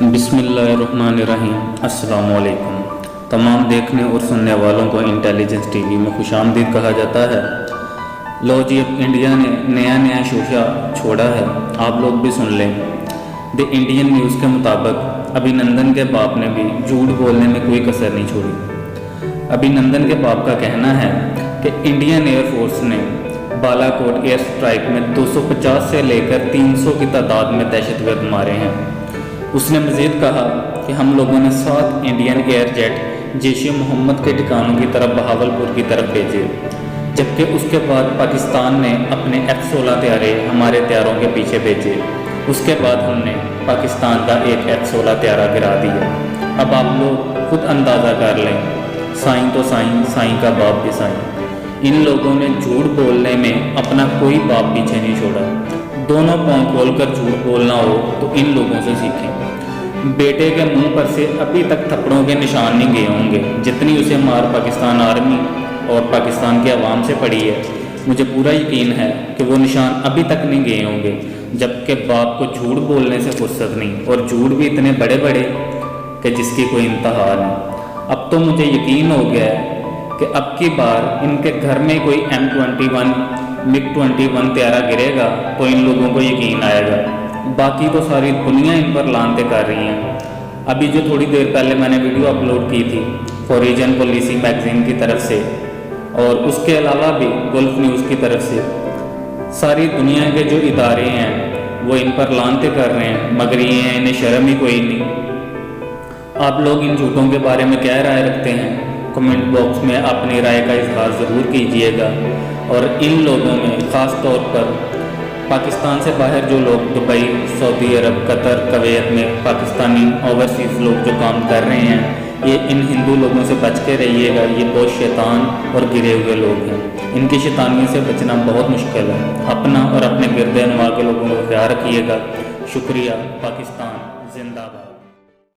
बिस्मिल्लाहिर्रहमानिर्रहीम। अस्सलाम वालेकुम। तमाम देखने और सुनने वालों को इंटेलिजेंस टीवी में खुशामदीद कहा जाता है। लो जी, अब इंडिया ने नया शोशा छोड़ा है, आप लोग भी सुन लें। द इंडियन न्यूज़ के मुताबिक अभिनंदन के बाप ने भी झूठ बोलने में कोई कसर नहीं छोड़ी। अभिनंदन के बाप का कहना है कि इंडियन एयरफोर्स ने बालाकोट एयर स्ट्राइक में 250 से लेकर 300 की तादाद में दहशतगर्द मारे हैं। उसने मज़ीद कहा कि हम लोगों ने 7 इंडियन एयर जेट जैश ए मोहम्मद के ठिकानों की तरफ बहावलपुर की तरफ भेजे, जबकि उसके बाद पाकिस्तान ने अपने F-16 तैयारे हमारे तैयारों के पीछे भेजे। उसके बाद हमने पाकिस्तान का एक F-16 तैयारा गिरा दिया। अब आप लोग खुद अंदाज़ा कर लें, साईं तो साईं, साईं का बाप भी साईं। इन लोगों ने झूठ बोलने में अपना कोई बाप पीछे नहीं छोड़ा। दोनों पाँव खोलकर झूठ बोलना हो तो इन लोगों से सीखें। बेटे के मुंह पर से अभी तक थप्पड़ों के निशान नहीं गए होंगे जितनी उसे मार पाकिस्तान आर्मी और पाकिस्तान की आवाम से पड़ी है। मुझे पूरा यकीन है कि वो निशान अभी तक नहीं गए होंगे, जबकि बाप को झूठ बोलने से फुर्सत नहीं, और झूठ भी इतने बड़े बड़े कि जिसकी कोई इंतहा नहीं। अब तो मुझे यकीन हो गया है कि अब की बार इनके घर में कोई M21 MiG-21 तैयारा गिरेगा तो इन लोगों को यकीन आएगा। बाकी तो सारी दुनिया इन पर लानते कर रही हैं। अभी जो थोड़ी देर पहले मैंने वीडियो अपलोड की थी फॉरेन पॉलिसी मैगजीन की तरफ से, और उसके अलावा भी गल्फ न्यूज़ की तरफ से, सारी दुनिया के जो इदारे हैं वो इन पर लानते कर रहे हैं, मगर ये इन्हें शर्म ही कोई नहीं। आप लोग इन झूठों के बारे में क्या राय रखते हैं? कमेंट बॉक्स में अपनी राय का इजहार ज़रूर कीजिएगा। और इन लोगों में ख़ास तौर पर पाकिस्तान से बाहर जो लोग दुबई, सऊदी अरब, कतर, कुवैत में पाकिस्तानी ओवरसीज़ लोग जो काम कर रहे हैं, ये इन हिंदू लोगों से बच के रहिएगा। ये बहुत शैतान और गिरे हुए लोग हैं। इनकी शैतानी से बचना बहुत मुश्किल है। अपना और अपने गिरदे नवा के लोगों का ख्याल रखिएगा। शुक्रिया। पाकिस्तान जिंदाबाद।